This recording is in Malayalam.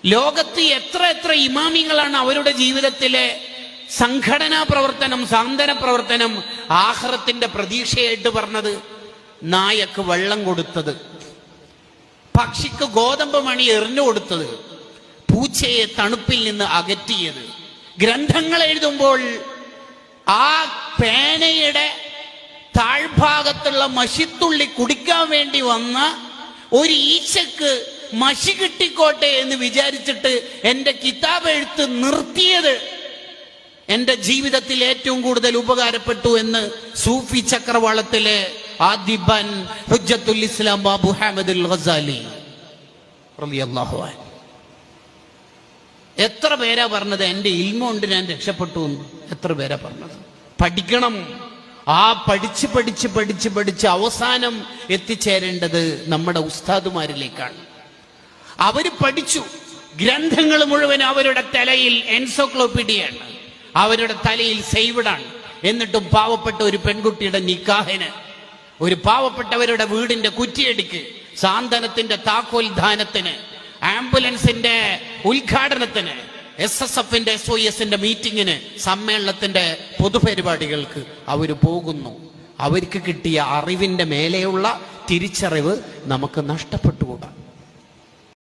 ലോകത്ത് എത്ര ഇമാമിങ്ങളാണ് അവരുടെ ജീവിതത്തിലെ സംഘടനാ പ്രവർത്തനം, സാന്ത്വന പ്രവർത്തനം ആഖിറത്തിന്റെ പ്രതീക്ഷയായിട്ട് പറഞ്ഞത്? നായക്ക് വെള്ളം കൊടുത്തത്, പക്ഷിക്ക് ഗോതമ്പ് മണി എറിഞ്ഞു കൊടുത്തത്, പൂച്ചയെ തണുപ്പിൽ നിന്ന് അകറ്റിയത്. ഗ്രന്ഥങ്ങൾ എഴുതുമ്പോൾ ആ പേനയുടെ താഴ്ഭാഗത്തുള്ള മഷിത്തുള്ളി കുടിക്കാൻ വേണ്ടി വന്ന ഒരു ഈച്ചക്ക് മഷി കിട്ടിക്കോട്ടെ എന്ന് വിചാരിച്ചിട്ട് എന്റെ കിതാബ് എഴുത്ത് നിർത്തിയത് എന്റെ ജീവിതത്തിൽ ഏറ്റവും കൂടുതൽ ഉപകാരപ്പെട്ടു എന്ന് സൂഫി ചക്രവാളത്തിലെ ആദിബൻ ഹുജ്ജത്തുൽ ഇസ്ലാം അബൂ ഹാമിദുൽ ഗസാലി റളിയല്ലാഹു അൻഹു. എത്ര പേരാ പറഞ്ഞത് എന്റെ ഇൽമ കൊണ്ട് ഞാൻ രക്ഷപ്പെട്ടു എന്ന്? എത്ര പേരാ പറഞ്ഞത്? പഠിക്കണം. ആ പഠിച്ച് അവസാനം എത്തിച്ചേരേണ്ടത് നമ്മുടെ ഉസ്താദുമാരിലേക്കാണ്. അവര് പഠിച്ചു. ഗ്രന്ഥങ്ങൾ മുഴുവൻ അവരുടെ തലയിൽ എൻസൈക്ലോപീഡിയയാണ്, അവരുടെ തലയിൽ സേവ്ഡാണ്. എന്നിട്ടും പാവപ്പെട്ട ഒരു പെൺകുട്ടിയുടെ നിക്കാഹിന്, ഒരു പാവപ്പെട്ടവരുടെ വീടിന്റെ കുറ്റിയടിക്ക്, സാന്ത്വനത്തിന്റെ താക്കോൽദാനത്തിന്, ആംബുലൻസിന്റെ ഉദ്ഘാടനത്തിന്, SSFന്റെ SOSന്റെ മീറ്റിങ്ങിന്, സമ്മേളനത്തിന്റെ പൊതുപരിപാടികൾക്ക് അവർ പോകുന്നു. അവർക്ക് കിട്ടിയ അറിവിന്റെ മേലെയുള്ള തിരിച്ചറിവ് നമുക്ക് നഷ്ടപ്പെട്ടുകൂടാ.